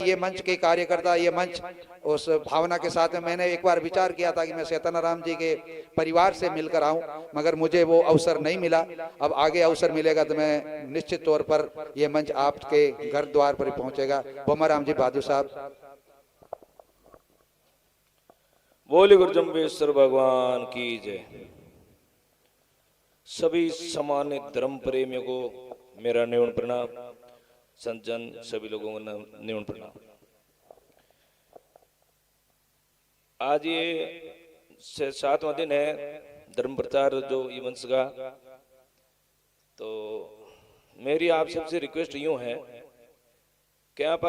ये मंच के कार्यकर्ता, ये मंच उस भावना के साथ में मैंने एक बार विचार किया था कि मैं चेतनाराम जी के परिवार से मिलकर आऊं, मगर मुझे वो अवसर नहीं मिला। अब आगे अवसर मिलेगा तो मैं निश्चित तौर पर ये मंच आपके घर द्वार पर पहुंचेगा। बोमाराम जी बहादुर साहब। बोले गुरु जम्बेश्वर भगवान की जय। सभी सम्मानित धर्म प्रेमियों को मेरा निवन प्रणाम। संत जन सभी लोगों को निवन प्रणाम। आज ये 7वां दिन है धर्म प्रचार जो इवेंट्स का। तो मेरी आप सबसे रिक्वेस्ट यूं है कि आप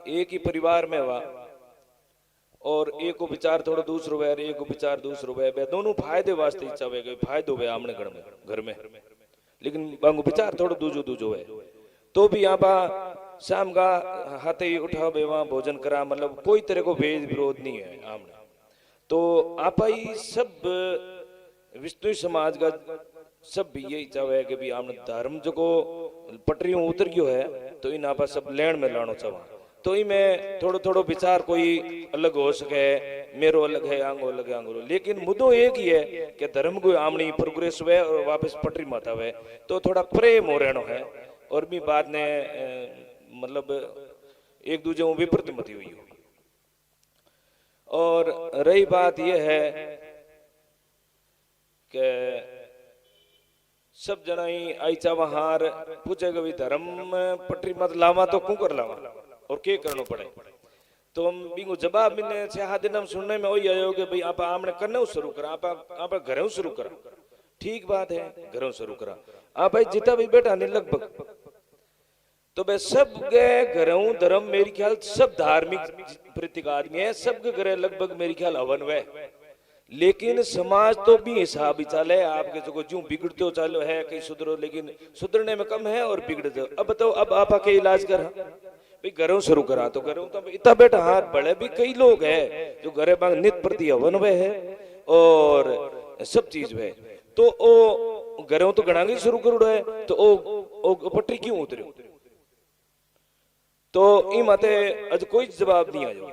एक ही परिवार में हुआ और एक को विचार थोड़ा दूसरो है, एक को विचार दूसरो है, दोनों फायदे वास्ते इच्छा है, फायदो है आमने घर में, लेकिन बांगो विचार थोड़ा दूजो है। तो भी यहाँ पा शाम का हाथे ही उठा बेवा भोजन करा, मतलब कोई तरह को भेद विरोध नहीं है आमने। तो आप ही सब विष्णु समाज का सब भी यही चाहे है कि भी आमने धर्म जो को पटरियों उतर गयो है तो इन आप सब लेन में लानो चाह। तो ही मैं थोड़ो विचार कोई अलग हो सके, मेरो अलग है, आंगो अलग है, आंगो, लेकिन मुद्दो एक ही है कि धर्म को आमनी प्रोग्रेस हुए और वापस पटरी माता हुए तो थोड़ा प्रेम हो रहना है। और भी बात ने मतलब एक दूसरे में विपरीत मती हुई हो। और रही बात यह है कि सब जना ही आई चावाहार पूछेगा भी धर्म पटरी मत लावा तो क्यों कर लावा और क्या करना पड़े। तो हम बिंगो जवाब मिलने 6 दिन हम सुनने में वही आयो कि भाई आप आमने करने शुरू करा, आप घरों शुरू करा। ठीक बात है, घरों शुरू करा। आप भाई जितना भी बैठा नहीं लगभग तो भाई सब गए घरों धर्म मेरी ख्याल सब धार्मिक प्रतीक आदमी है, सबके घरे लगभग मेरी ख्याल हवन वे। लेकिन समाज तो भी हिसाब ही चाले, आपके जो जो बिगड़ते हो चालो है कहीं सुधरो, लेकिन सुधरने में कम है और बिगड़ जाओ। अब बताओ अब आप आके इलाज करा भाई घरों शुरू करा तो घरों तो इतना बेटा हाथ बड़े भी कई लोग है जो घरे बांग नित प्रति हवन वे है और सब चीज वे। तो ओ घरों तो गणांगी शुरू करो है तो ओ पटरी क्यों उतरे। तो ई माते आज कोई जवाब नहीं आयो।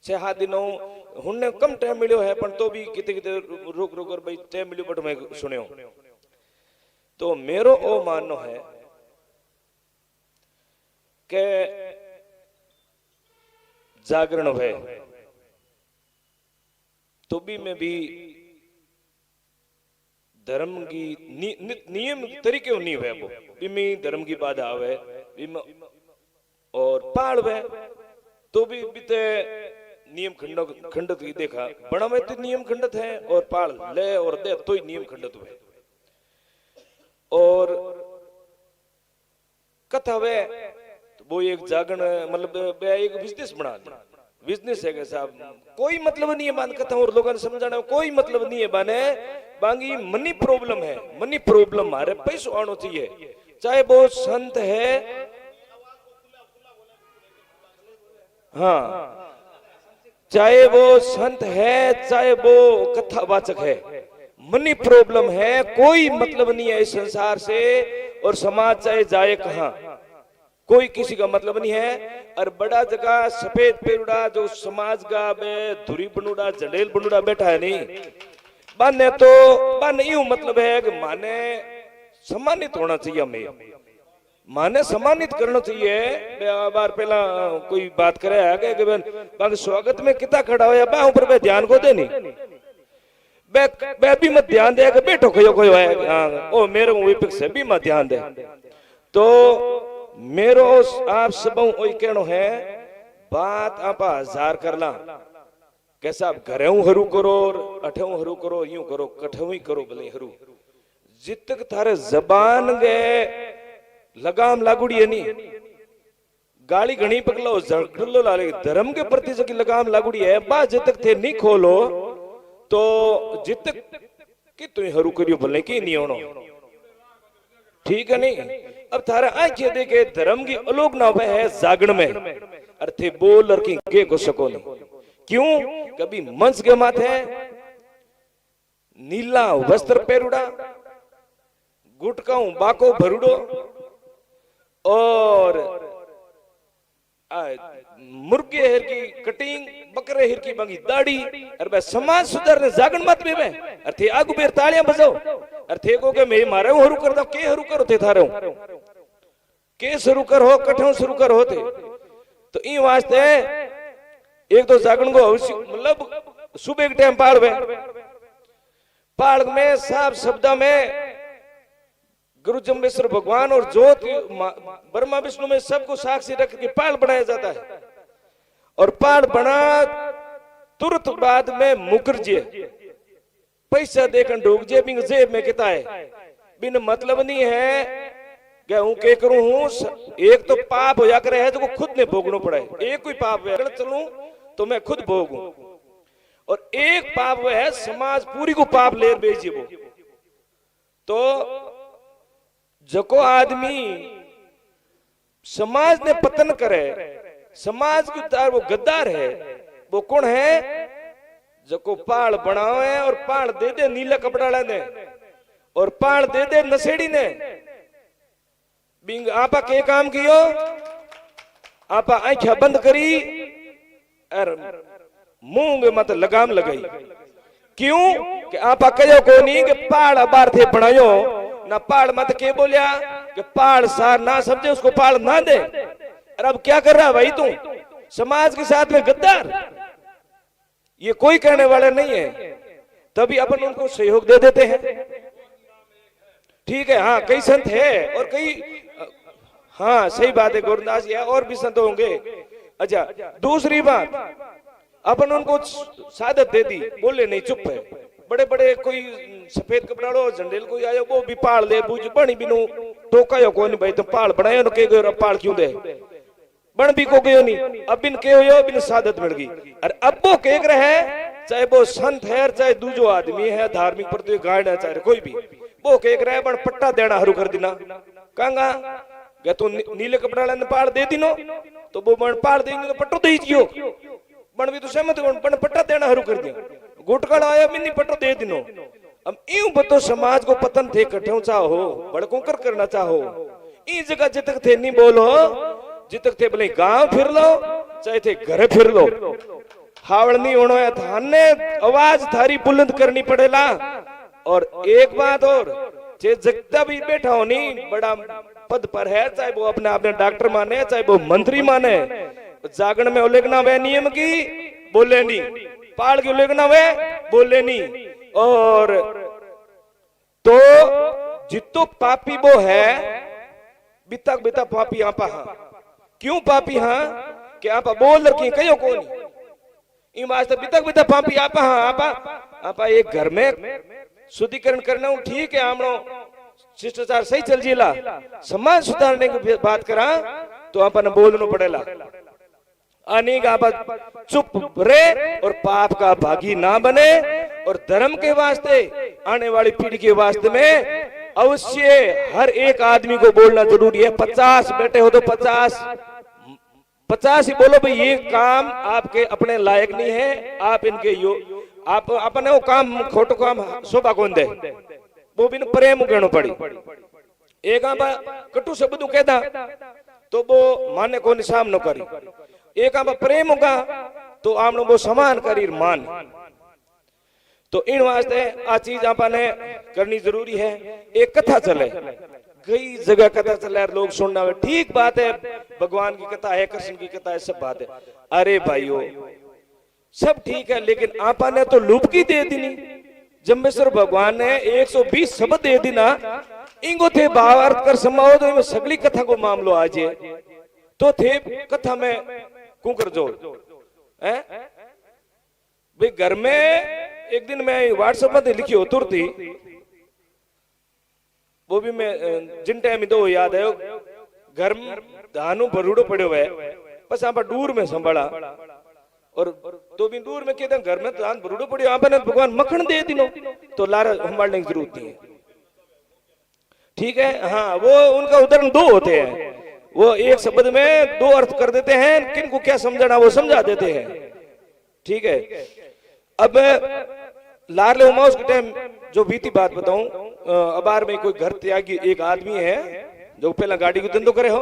6 दिनों हुन्ने कम टाइम मिलो है पर तो भी किते रुक कर भाई टाइम मिलो बट मैं सुनियो। तो मेरो ओ माननो है के जागरण है तो भी मैं भी धर्म की नियम तरीके नहीं है वो भी धर्म की बाधा आवे और पाल वे तो भी बीते नियम खंडित ही देखा बड़ा में तो नियम खंडित है और पाल ले और दे तो ही नियम खंडित हुए। और कथा वे तो वो एक जागरण मतलब एक बिजनेस बना दिया। बिजनेस है साहब कोई मतलब नहीं है बान कथा और लोगों ने समझाना कोई मतलब नहीं है बाने बांगी मनी प्रॉब्लम है। मनी प्रॉब्लम हमारे पैसों आना चाहिए, चाहे वो संत है, हाँ चाहे वो संत है चाहे वो कथावाचक है, मनी प्रॉब्लम है। कोई मतलब नहीं है इस संसार से और समाज चाहे जाए कहां कोई किसी का मतलब नहीं है। और बड़ा जगह सफेद पेरुड़ा जो समाज का धुरी बनुड़ा जंडेल बनुड़ा बैठा है नहीं बाने तो बाने यूं मतलब है कि माने सम्मानित होना चाहिए, हमें माने सम्मानित करना चाहिए। बार पहला कोई बात करे आगे कि बाकी स्वागत में कितना खड़ा हो या बा ऊपर पे ध्यान को दे नहीं बे भी मत ध्यान दे कि बैठो कोई है हाँ ओ मेरे विपक्ष से भी मत ध्यान दे। तो मेरो आप सब वही कहनो है बात आप 1000 करला कैसा आप घरे हरू करो अठे हरू करो यूं करो कठे ही करो भले हरू जित तक थारे जबान गए लगाम लागुड़ी है नहीं गाली घनी पकलो झगड़ो लाले धर्म के प्रति जो की लगाम लागुड़ी है बा जित तक थे नहीं खोलो तो जित तक कि तुम हरू करियो भले की नहीं होनो ठीक है नहीं। अब थारा आंखें देखे धर्म की अलोकना हुए है जागरण में अर्थे बोल और की के को सको नहीं क्यों कभी मंच के माथे नीला वस्त्र पेरुड़ा गुटकाऊ बाको भरुड़ो और मुर्गे हेर की कटिंग, बकरे हेर की बंगी दाढ़ी, अरे बे समाज सुधारने जागन मत बे अरे थे आगु बेर तालियां बजाओ, अरे थे को के मैं मारे हरू कर दो के हरू करो थे थारो के शुरू कर हो कठों शुरू कर होते। तो ई वास्ते एक तो जागन को मतलब सुबह के टाइम पाड़ में साफ शब्द में गुरु जम्बेश्वर भगवान और ज्योत ब्रह्मा विष्णु में सबको साक्षी रख के पहाड़ बनाया जाता है। और पहाड़ बना तुरंत बाद में मुकरजे पैसा देकर डूब जे बिन जेब में किता है बिन मतलब नहीं है क्या हूं के करूं हूं। एक तो पाप हो जा कर है तो खुद ने भोगना पड़ा है, एक कोई पाप है चलूं तो मैं खुद भोगूं, और एक पाप है समाज पूरी को पाप ले बेची वो। तो जको आदमी समाज ने पतन करे, समाज के उतार वो गद्दार है, वो कौन है? जको पहाड़ बनावे और पहाड़ दे दे नीला कपड़ा ने और पहाड़ दे दे नशेड़ी ने। बिंग आपा के काम कियो, आपा आंखें बंद करी और मुंह में मत लगाम लगाई। क्यों कि आपा कहो को नहीं कि पहाड़ बार थे बनायो ना, पहाड़ मत के बोलिया कि पहाड़ सार ना समझे उसको पहाड़ ना दे। और अब क्या कर रहा है भाई तू समाज के साथ में गद्दार, ये कोई करने वाला नहीं है, तभी अपन उनको सहयोग दे देते हैं। ठीक है, हाँ कई संत है और कई, हाँ सही बात है गोरदास या और भी संत होंगे। अच्छा दूसरी बात, अपन उनको सादत दे दी, बोले नहीं चुप है। बड़े बड़े कोई सफेद कपड़ा लो झंडेल कोई आयो वो भी पहाड़ ले बूझ बनी बिनु टोका को नहीं भाई तुम पहाड़ बनाए के गयो पहाड़ क्यों दे बन भी को गयो नहीं। अब बिन के हो बिन सादत मिल गई। अरे अब वो केक रहे चाहे वो संत है चाहे दूजो आदमी है धार्मिक प्रति गाड़ चाहे कोई भी, वो केक रहे बन पट्टा देना हरू कर देना कहंगा क्या तू नीले कपड़ा लेने पहाड़ दे दिनो तो वो बन पहाड़ देंगे तो पट्टो दे जियो बन भी तो सहमत बन पट्टा देना हरू कर दिया गुटकड़ आया मिनी पट्टो दे दिनो। अब यूं बतो समाज को पतन थे कठ्यों चाहो बड़कों कर करना चाहो ई जगह जितक थे नहीं बोलो जितक थे भले गांव फिर लो चाहे थे घर फिर लो हावड़ नहीं होना है थाने आवाज थारी बुलंद करनी पड़ेला। और एक बात और जे जगता भी बैठा हो नहीं बड़ा पद पर है चाहे वो अपने आपने डॉक्टर माने चाहे वो मंत्री माने, जागरण में उल्लेखना वे नियम की बोले नहीं, पहाड़ की उल्लेखना वे बोले नहीं। और तो जितो पापी वो है बितक बिता पापी आपा हाँ क्यों पापी हाँ कि आप बोल रखी कहो कौन इन वास्ते बितक बिता पापी आपा हाँ आपा एक घर में शुद्धिकरण करना ठीक है हमनो शिष्टाचार सही चल जीला समाज सुधारने की बात करा तो अपन बोलना पड़ेला अनेक आप चुप रहे और पाप का भागी ना बने। और धर्म के वास्ते आने वाली पीढ़ी के वास्ते में अवश्य हर एक आदमी को बोलना जरूरी है। 50 बेटे हो तो 50 ही बोलो भाई ये काम आपके अपने लायक नहीं है, आप इनके आप अपने वो काम खोटो काम शोभा कौन दे वो भी प्रेम कहना पड़ी। एक आप कटु शब्द कहता तो वो माने को सामनो करी, एक आप प्रेम होगा तो आपने वो समान करी मान। तो इन वास्ते आ चीज आपने करनी जरूरी है। एक कथा चले कई जगह कथा चले लोग सुनना है ठीक बात है, भगवान की कथा है कृष्ण की कथा है सब बात है। अरे भाइयों सब ठीक है लेकिन आपने तो लुबकी दे दी नहीं। जम्बेश्वर भगवान ने 120 शब्द दे दी ना इंगो थे भावार्थ कर समाओ तो सगली कथा को मामलो आज तो थे कथा में कुकर जोर है भाई। घर में एक दिन मैं व्हाट्सएप में लिखी हो तुरती वो भी मैं जिन टाइम दो याद है घर में धानु भरूड़ो पड़े हुए बस आप दूर में संभाला और तो भी दूर में कहते घर में धान भरूड़ो पड़े आप भगवान मक्खन दे दिनो तो लारा संभालने की जरूरत नहीं है। ठीक है हाँ वो उनका उदाहरण दो होते हैं, वो एक शब्द में दो अर्थ कर देते हैं, किन को क्या समझना वो समझा देते हैं। ठीक है अब लारले उमाउस के टाइम जो बीती बात बताऊं, अबार में कोई घर त्यागी एक आदमी है जो पहला गाड़ी को धंधो करे हो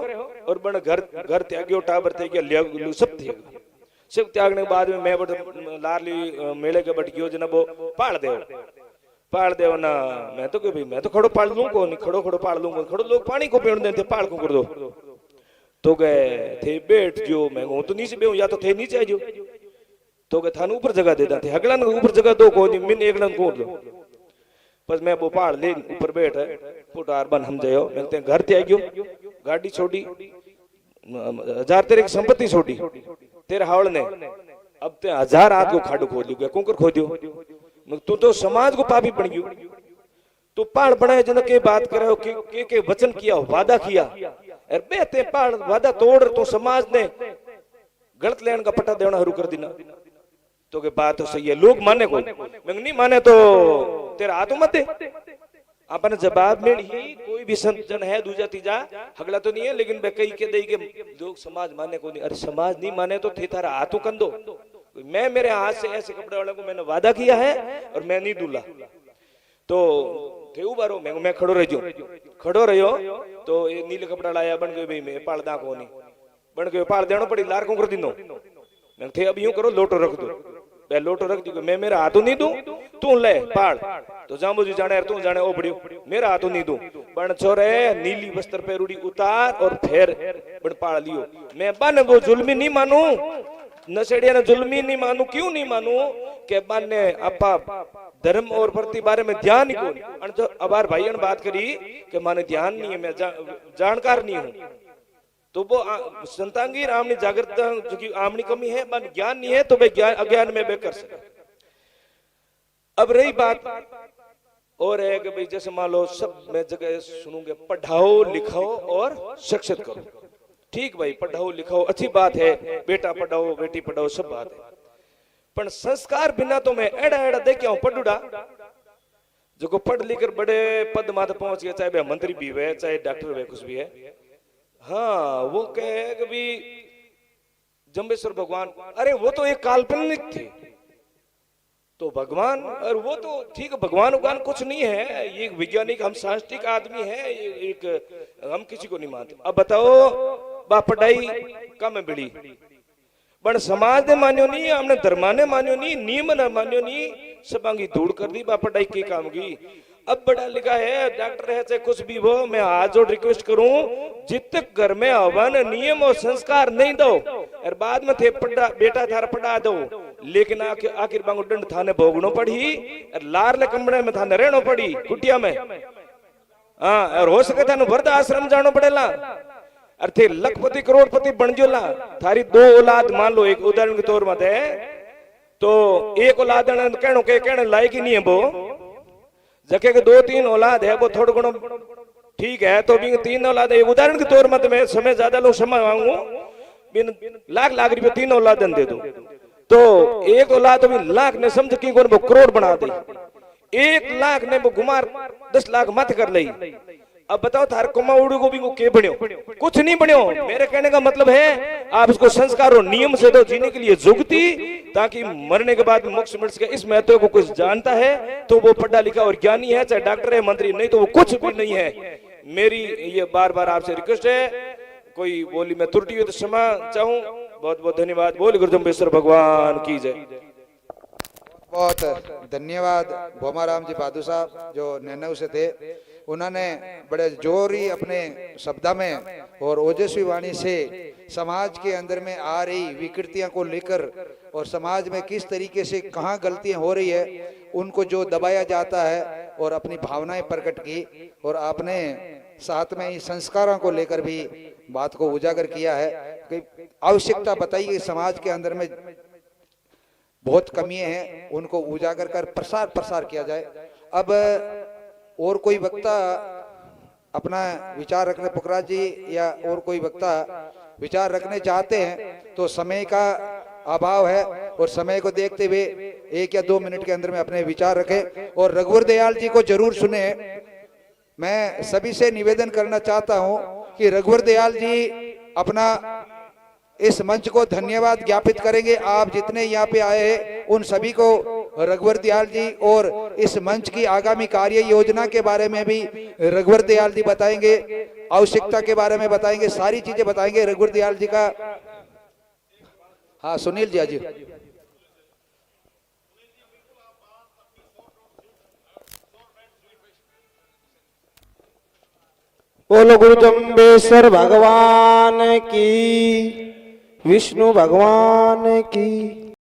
और बन घर घर त्याग्यो टाबर त्याग्यो लिया सब थे सब त्यागने के बाद में मैं बट लारली मेले के बट गयो जनाबो पाड़ देव ना मैं तो भाई मैं तो खड़ो पाड़ लूं को नहीं खड़ो पाड़ लूंगा खड़ो लोग पानी को पीने देते पाड़ को कर दो तो गए थे बैठ जो मैं तो नीचे बेहूं या तो थे नीचे जो तो गए थाने ऊपर जगह देता थे अगला ऊपर जगह दो को नहीं मिन एक को दो बस मैं वो पहाड़ ले ऊपर बैठ पुटार बन हम जाओ मिलते घर ते आ गयो गाड़ी छोड़ी 1000 तेरे की संपत्ति छोड़ी तेरे हावड़ ने अब ते 1000 हाथ को खाडो खोद लियो कुंकर खोदियो तू तो समाज को पापी बन गयो तू पहाड़ बनाए जन के बात करे के वचन किया वादा किया अरे बेते पहाड़ वादा तोड़ तो समाज ने गलत लेन का पट्टा देना शुरू कर देना तो के बात तो सही है लोग माने को मैं नहीं माने तो तेरा हाथ मत दे अपन जवाब में ही कोई भी संजन है दूजा तीजा हगला तो नहीं है लेकिन बे कई के दे के लोग समाज माने को नहीं अरे समाज नहीं माने तो थे थारा हाथों कंदो मैं मेरे हाथ से ऐसे कपड़े वाले को मैंने वादा किया है और मैं नहीं दूल्हा तो थे उबारो मैं खड़ो रहो तो ये नीले कपड़ा लाया बन गए भाई मैं पाल दा को नहीं बन गए पाल देनो पड़ी लार को कर दिनो मैं थे अब यूं करो लोटो रख दो मैं लोटो रख दी मैं मेरा हाथों नहीं दूं तू ले पाड़ तो जामो जी जाने तू जाने ओ बड़ियो मेरा हाथों नहीं दूं बन छोरे नीली वस्त्र पेरूड़ी उतार और फिर बन पाड़ लियो मैं बन वो जुल्मी नहीं मानू नशेड़िया ने जुल्मी नहीं मानू क्यों नहीं मानू के बन ने अपा धर्म और प्रति बारे में ध्यान ही को जो अबार भाई ने बात करी कि माने ध्यान नहीं है मैं जानकार नहीं हूं तो वो संतांगी आमनी जागृतता जो कि आमनी कमी है मन ज्ञान नहीं है तो वे ज्ञान अज्ञान में कर सके अब रही बात और है कि भाई जैसे मान लो सब मैं जगह सुनूंगे पढ़ाओ लिखाओ और शिक्षित करो ठीक भाई पढ़ाओ लिखाओ अच्छी बात है बेटा पढ़ाओ बेटी पढ़ाओ सब बात है पर संस्कार बिना तो मैं एड़ा एड़ा देखे हूं पढ़ूडा जो को पढ़ लिखकर बड़े पद माते पहुंच गया चाहे मंत्री भी है चाहे डॉक्टर है कुछ भी है हाँ वो कहे कि भी जम्बेश्वर भगवान अरे वो तो एक काल्पनिक थे तो भगवान और वो तो ठीक भगवान उगवान कुछ नहीं है ये वैज्ञानिक हम सांस्कृतिक आदमी है एक हम किसी को नहीं मानते अब बताओ बा पढ़ाई कम बिड़ी पण समाज ने मान्यो नहीं हमने धर्मा ने मान्यो नहीं नियम ने मान्यो नहीं सबंगी दूर कर दी बा पढ़ाई की काम की अब बड़ा लिखा है डॉक्टर है चाहे कुछ भी हो मैं हाथ जोड़ रिक्वेस्ट करूं जित तक घर में हवन नियम और संस्कार नहीं दो और बाद में थे पढ़ा बेटा थारा पढ़ा दो लेकिन आखिर बांगो दंड थाने भोगनो पड़ी और लारले कमरे में थाने रहनो पड़ी कुटिया में हाँ और हो सके थाने वृद्ध आश्रम जानो पड़ेला और थे लखपति करोड़पति बन जोला थारी 2 औलाद मान लो एक उदाहरण के तौर मत है तो एक औलाद कहने लायक ही नहीं है वो जके के 2-3 औलाद है वो थोड़ा गुणों ठीक है तो भी 3 औलाद है उदाहरण के तौर मत मैं समय ज्यादा लोग समय मांगू बिन लाख रुपए 3 औलाद दे दो तो एक औलाद तो भी लाख ने समझ की वो करोड़ बना दे 1 लाख ने वो गुमार 10 लाख मत कर ली अब बताओ थार कुमाऊड़ी को भी वो के बन्यो कुछ नहीं बन्यो मेरे कहने का मतलब है आप उसको संस्कार और नियम से दो जीने के लिए जुगती ताकि मरने के बाद मोक्ष मिल सके इस महत्व को कुछ जानता है तो वो पढ़ा लिखा और ज्ञानी है चाहे डॉक्टर है मंत्री नहीं तो वो कुछ भी नहीं है मेरी ये बार बार आपसे रिक्वेस्ट है कोई बोली मैं त्रुटि हुई तो क्षमा चाहूं बहुत बहुत धन्यवाद बोल गुरु जम्बेश्वर भगवान की जय बहुत धन्यवाद भोमाराम जी बहादुर साहब जो नैनऊ से थे उन्होंने बड़े जोरी अपने शब्द में और ओजस्वी वाणी से समाज के अंदर में आ रही विकृतियां को लेकर और समाज में किस तरीके से कहाँ गलतियां हो रही है उनको जो दबाया जाता है और अपनी भावनाएं प्रकट की और आपने साथ में ही संस्कारों को लेकर भी बात को उजागर किया है कि आवश्यकता बताई कि समाज के अंदर में बहुत कमियां हैं उनको उजागर कर प्रसार किया जाए। अब और कोई वक्ता अपना विचार रखने पुखराज जी या और कोई वक्ता विचार रखने चाहते हैं तो समय का अभाव है और समय को देखते हुए 1 या 2 मिनट के अंदर में अपने विचार रखें और रघुवर दयाल जी को जरूर सुने। मैं सभी से निवेदन करना चाहता हूं कि रघुवर दयाल जी अपना इस मंच को धन्यवाद ज्ञापित करेंगे। आप जितने यहाँ पे आए हैं उन सभी को रघुवर दयाल जी और इस मंच की आगामी कार्य योजना के बारे में भी रघुवर दयाल जी बताएंगे। आवश्यकता के बारे में बताएंगे, सारी चीजें बताएंगे रघुवर दयाल जी का। हाँ सुनील जी जी। बोलो गुरु जम्बेश्वर भगवान की, विष्णु भगवान की।